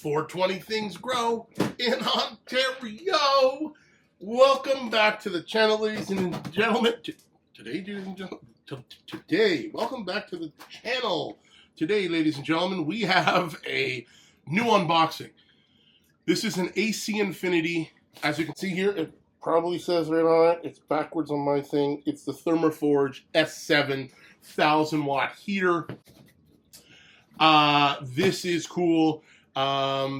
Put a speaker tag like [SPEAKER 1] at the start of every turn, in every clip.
[SPEAKER 1] 420 Things Grow in Ontario. Welcome back to the channel, ladies and gentlemen. Today, welcome back to the channel. Today, ladies and gentlemen, we have a new unboxing. This is an AC Infinity. As you can see here, it probably says right on it, it's backwards on my thing. It's the THERMOFORGE S7 1000-watt heater. This is cool.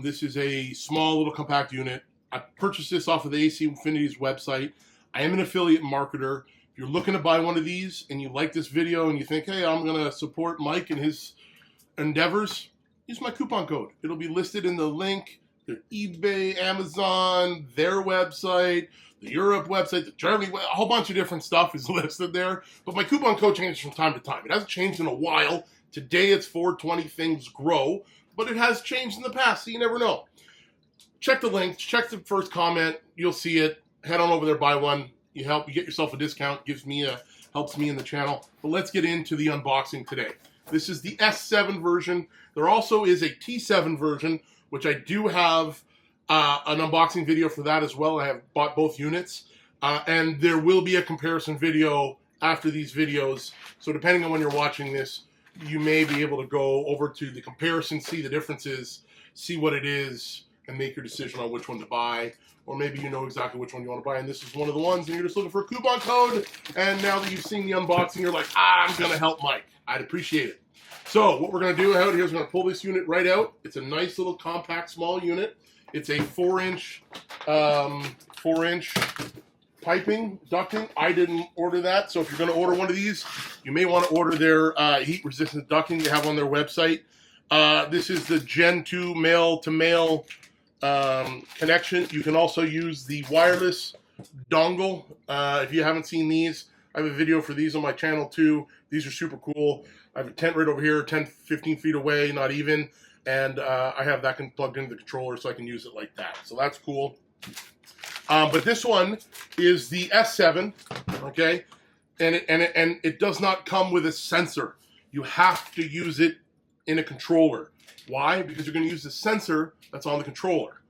[SPEAKER 1] This is a small little compact unit. I purchased this off of the AC Infinity's website. I am an affiliate marketer. If you're looking to buy one of these and you like this video and you think, hey, I'm going to support Mike and his endeavors, use my coupon code. It'll be listed in the link. Their eBay, Amazon, their website, the Europe website, the Germany, a whole bunch of different stuff is listed there. But my coupon code changes from time to time. It hasn't changed in a while. Today it's 420 Things Grow, but it has changed in the past, so you never know. Check the link, check the first comment, you'll see it. Head on over there, buy one. You get yourself a discount, helps me in the channel. But let's get into the unboxing today. This is the S7 version. There also is a T7 version, which I do have an unboxing video for that as well. I have bought both units, and there will be a comparison video after these videos. So depending on when you're watching this, you may be able to go over to the comparison, see the differences, see what it is, and make your decision on which one to buy. Or maybe you know exactly which one you want to buy, and this is one of the ones, and you're just looking for a coupon code, and now that you've seen the unboxing, you're like, I'm going to help Mike. I'd appreciate it. So what we're going to do out here is we're going to pull this unit right out. It's a nice little compact small unit. It's a 4-inch piping, ducting. I didn't order that, so if you're going to order one of these, you may want to order their heat-resistant ducting they have on their website. This is the Gen 2 male-to-male connection. You can also use the wireless dongle. If you haven't seen these, I have a video for these on my channel too. These are super cool. I have a tent right over here, 10, 15 feet away, not even, and I have that plugged into the controller so I can use it like that. So that's cool. But this one is the S7, okay, and it does not come with a sensor. You have to use it in a controller. Why? Because you're going to use the sensor that's on the controller.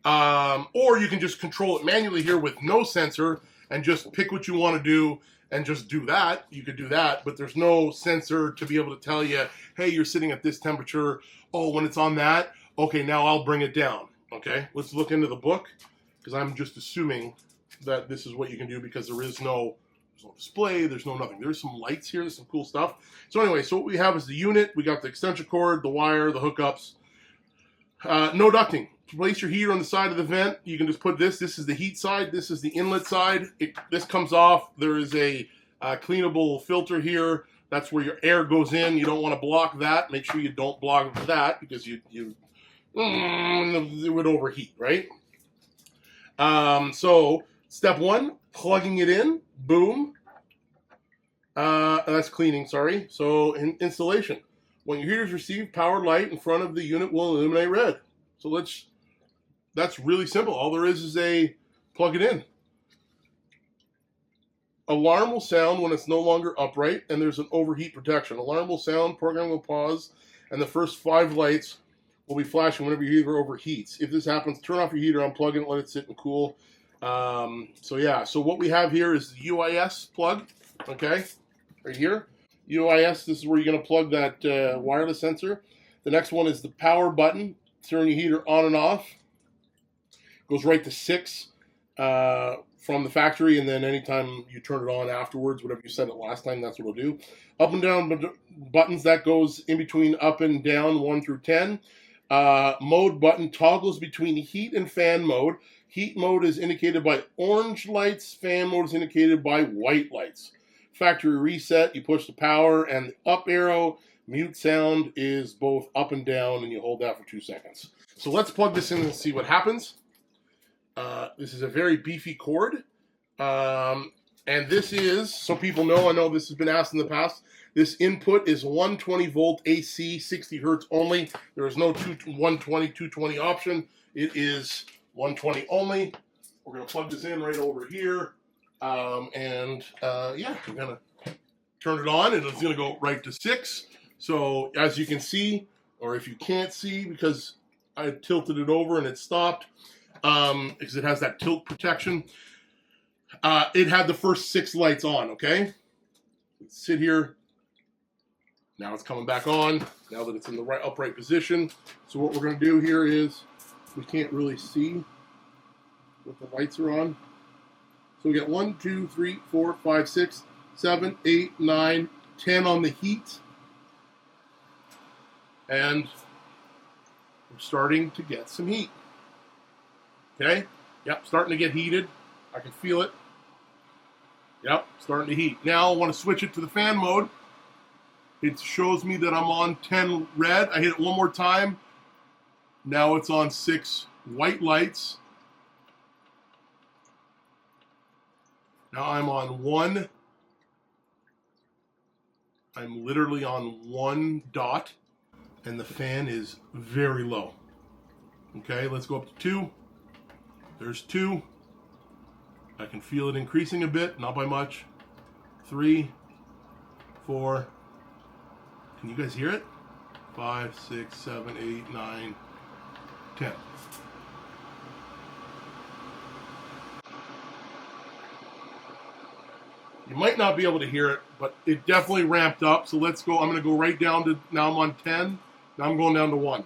[SPEAKER 1] Or you can just control it manually here with no sensor and just pick what you want to do and just do that. You could do that, but there's no sensor to be able to tell you, hey, you're sitting at this temperature. Oh, when it's on that, okay, now I'll bring it down. Okay, let's look into the book, because I'm just assuming that this is what you can do, because there's no display, there's no nothing. There's some lights here, there's some cool stuff. So anyway, so what we have is the unit. We got the extension cord, the wire, the hookups. No ducting. To place your heater on the side of the vent, you can just put this. This is the heat side. This is the inlet side. This comes off. There is a cleanable filter here. That's where your air goes in. You don't want to block that. Make sure you don't block that, because it would overheat, right? So step one, plugging it in. Boom. That's cleaning, sorry. So installation. When your heater is received, power light in front of the unit will illuminate red. So that's really simple. All there is a plug it in. Alarm will sound when it's no longer upright, and there's an overheat protection. Alarm will sound, program will pause, and the first 5 lights will be flashing whenever your heater overheats. If this happens, turn off your heater, unplug it, let it sit and cool. So yeah, so what we have here is the UIS plug, okay, right here. UIS, this is where you're going to plug that wireless sensor. The next one is the power button. Turn your heater on and off. Goes right to 6 from the factory, and then anytime you turn it on afterwards, whatever you set it last time, that's what it'll do. Up and down buttons, that goes in between up and down, 1 through 10. Mode button toggles between heat and fan mode. Heat mode is indicated by orange lights. Fan mode is indicated by white lights. Factory reset, you push the power and the up arrow. Mute sound is both up and down, and you hold that for 2 seconds. So let's plug this in and see what happens. This is a very beefy cord. And this is, so people know, I know this has been asked in the past, this input is 120 volt AC, 60 hertz only. There is no 120, 220 option. It is 120 only. We're going to plug this in right over here. Yeah, we're going to turn it on, and it's going to go right to 6. So as you can see, or if you can't see, because I tilted it over and it stopped because it has that tilt protection. It had the first 6 lights on, okay? Let's sit here. Now it's coming back on, now that it's in the right upright position. So what we're going to do here is, we can't really see what the lights are on. So we got 1, 2, 3, 4, 5, 6, 7, 8, 9, 10 on the heat. And we're starting to get some heat. Okay? Yep, starting to get heated. I can feel it. Yep, starting to heat. Now I want to switch it to the fan mode. It shows me that I'm on 10 red. I hit it one more time. Now it's on 6 white lights. Now I'm on 1. I'm literally on 1 dot. And the fan is very low. Okay, let's go up to 2. There's 2. I can feel it increasing a bit, not by much. 3, 4. Can you guys hear it? 5, 6, 7, 8, 9, 10. You might not be able to hear it, but it definitely ramped up. So let's go. I'm going to go right down to, now I'm on 10. Now I'm going down to 1.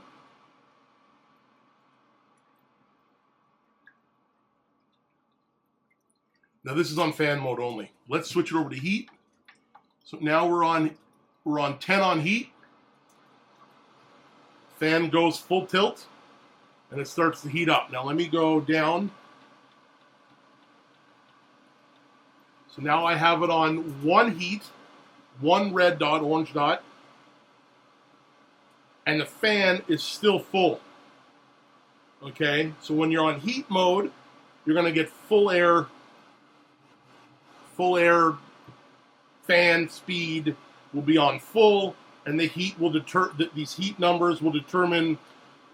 [SPEAKER 1] Now this is on fan mode only. Let's switch it over to heat. So now we're on 10 on heat. Fan goes full tilt and it starts to heat up. Now let me go down. So now I have it on 1 heat, 1 red dot, orange dot, and the fan is still full. Okay, so when you're on heat mode, you're going to get full air fan speed will be on full, and the heat will these heat numbers will determine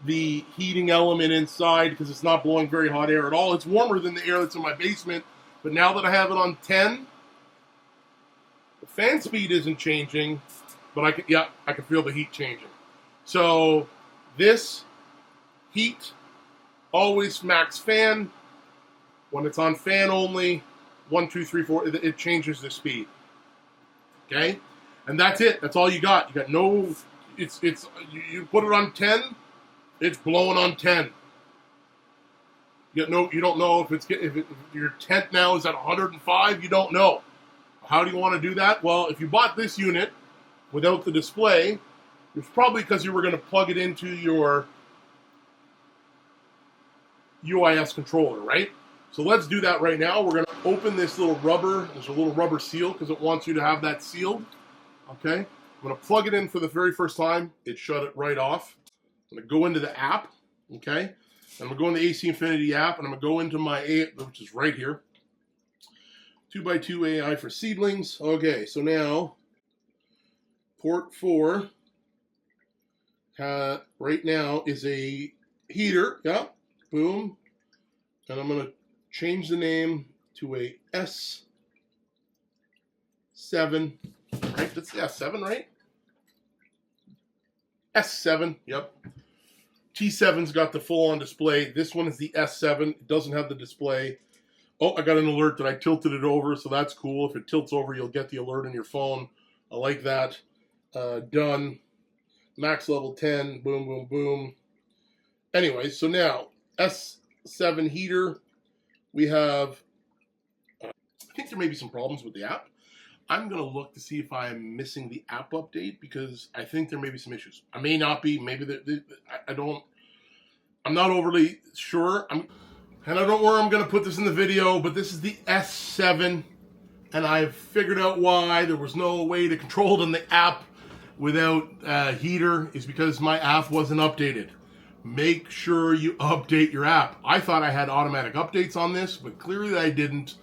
[SPEAKER 1] the heating element inside, because it's not blowing very hot air at all. It's warmer than the air that's in my basement, but now that I have it on 10, the fan speed isn't changing, but I can feel the heat changing. So this heat, always max fan. When it's on fan only, 1, 2, 3, 4, it changes the speed. Okay, and that's it. That's all you got. You got no. You put it on 10, it's blowing on 10. You don't know if your tent now is at 105. You don't know. How do you want to do that? Well, if you bought this unit without the display, it's probably because you were going to plug it into your UIS controller, right? So let's do that right now. We're going to open this little rubber. There's a little rubber seal because it wants you to have that sealed. Okay. I'm going to plug it in for the very first time. It shut it right off. I'm going to go into the app. Okay. I'm going to go in the AC Infinity app, and I'm going to go into my which is right here. 2x2 AI for seedlings. Okay. So now port 4 right now is a heater. Yeah. Boom. And I'm going to change the name to a S7. Right? That's the S7, right? S7. Yep. T7's got the full-on display. This one is the S7. It doesn't have the display. Oh, I got an alert that I tilted it over, so that's cool. If it tilts over, you'll get the alert on your phone. I like that. Done. Max level 10. Boom, boom, boom. Anyway, so now, S7 heater. We have, I think there may be some problems with the app. I'm going to look to see if I'm missing the app update, because I think there may be some issues. I may not be. Maybe I'm not overly sure. And I don't know where I'm going to put this in the video, but this is the S7, and I've figured out why there was no way to control it in the app without heater, is because my app wasn't updated. Make sure you update your app. I thought I had automatic updates on this, but clearly I didn't.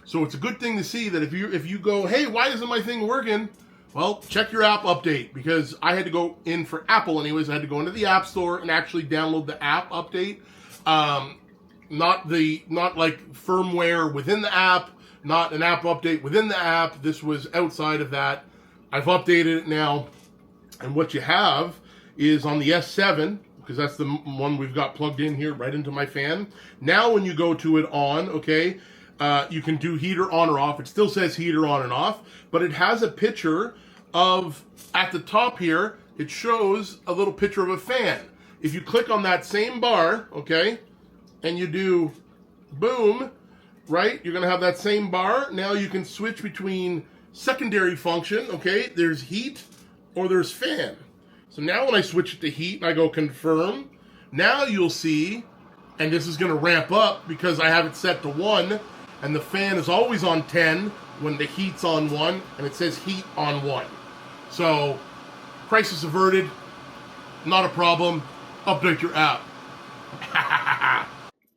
[SPEAKER 1] So it's a good thing to see that if you go, hey, why isn't my thing working? Well, check your app update, because I had to go in for Apple anyways. I had to go into the App Store and actually download the app update. Not like firmware within the app, not an app update within the app. This was outside of that. I've updated it now. And what you have is on the S7, because that's the one we've got plugged in here right into my fan. Now when you go to it on, okay, you can do heater on or off. It still says heater on and off, but it has a picture of, at the top here, it shows a little picture of a fan. If you click on that same bar, okay, and you do boom, right, you're gonna have that same bar. Now you can switch between secondary function, okay, there's heat or there's fan. So now when I switch it to heat and I go confirm, now you'll see, and this is gonna ramp up because I have it set to 1, and the fan is always on 10 when the heat's on 1, and it says heat on 1. So, crisis averted, not a problem, update your app.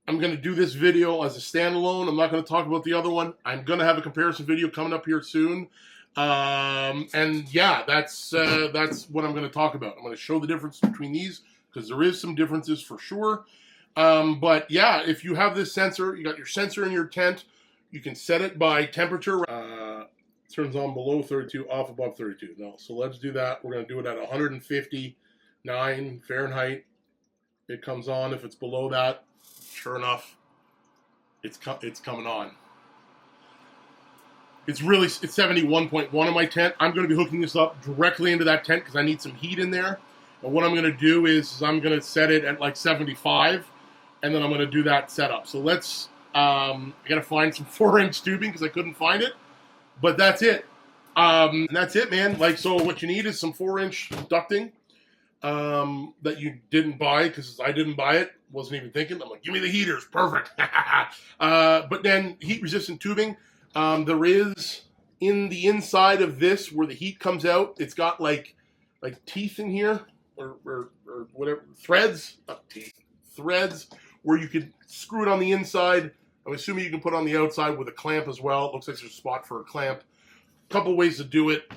[SPEAKER 1] I'm going to do this video as a standalone. I'm not going to talk about the other one. I'm going to have a comparison video coming up here soon. And yeah, that's what I'm going to talk about. I'm going to show the difference between these because there is some differences for sure. But yeah, if you have this sensor, you got your sensor in your tent, you can set it by temperature. Turns on below 32, off above 32. No, so let's do that. We're going to do it at 159 Fahrenheit. It comes on. If it's below that, sure enough, it's coming on. It's 71.1 in my tent. I'm going to be hooking this up directly into that tent because I need some heat in there. And what I'm going to do is I'm going to set it at like 75, and then I'm going to do that setup. So let's, I got to find some 4-inch tubing because I couldn't find it. But that's it. And that's it, man. Like, so what you need is some 4-inch ducting that you didn't buy because I didn't buy it. Wasn't even thinking. I'm like, give me the heaters. Perfect. But then heat-resistant tubing. There is, in the inside of this, where the heat comes out, it's got like teeth in here, or whatever, threads, not teeth, threads, where you could screw it on the inside. I'm assuming you can put it on the outside with a clamp as well. It looks like there's a spot for a clamp. A couple ways to do it.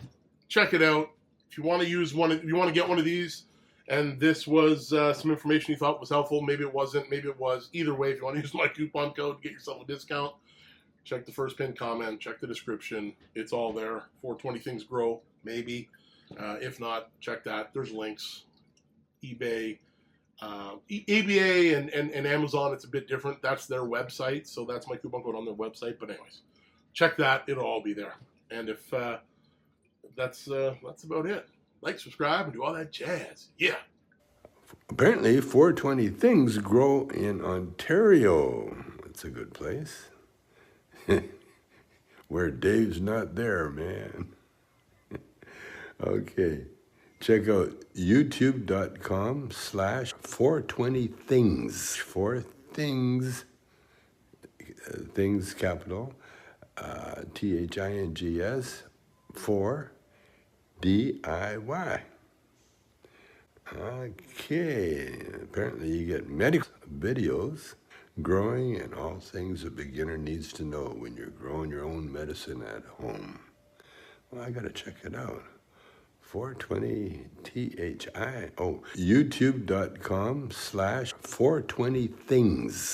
[SPEAKER 1] Check it out. If you want to use one, if you want to get one of these, and this was some information you thought was helpful, maybe it wasn't, maybe it was. Either way, if you want to use my coupon code, get yourself a discount. Check the first pinned comment, check the description. It's all there. 420 Things Grow, maybe. If not, check that. There's links. eBay. ABA and Amazon, it's a bit different. That's their website, so that's my coupon code on their website. But anyways, check that. It'll all be there. And if that's about it. Like, subscribe, and do all that jazz. Yeah.
[SPEAKER 2] Apparently, 420 Things Grow in Ontario. It's a good place. Where Dave's not there, man. Okay. Check out youtube.com/420things. 4 things, things capital, THINGS, 4 DIY. Okay. Apparently you get medical videos, growing and all things a beginner needs to know when you're growing your own medicine at home. Well, I got to check it out. 420 THI. Oh, youtube.com/420things.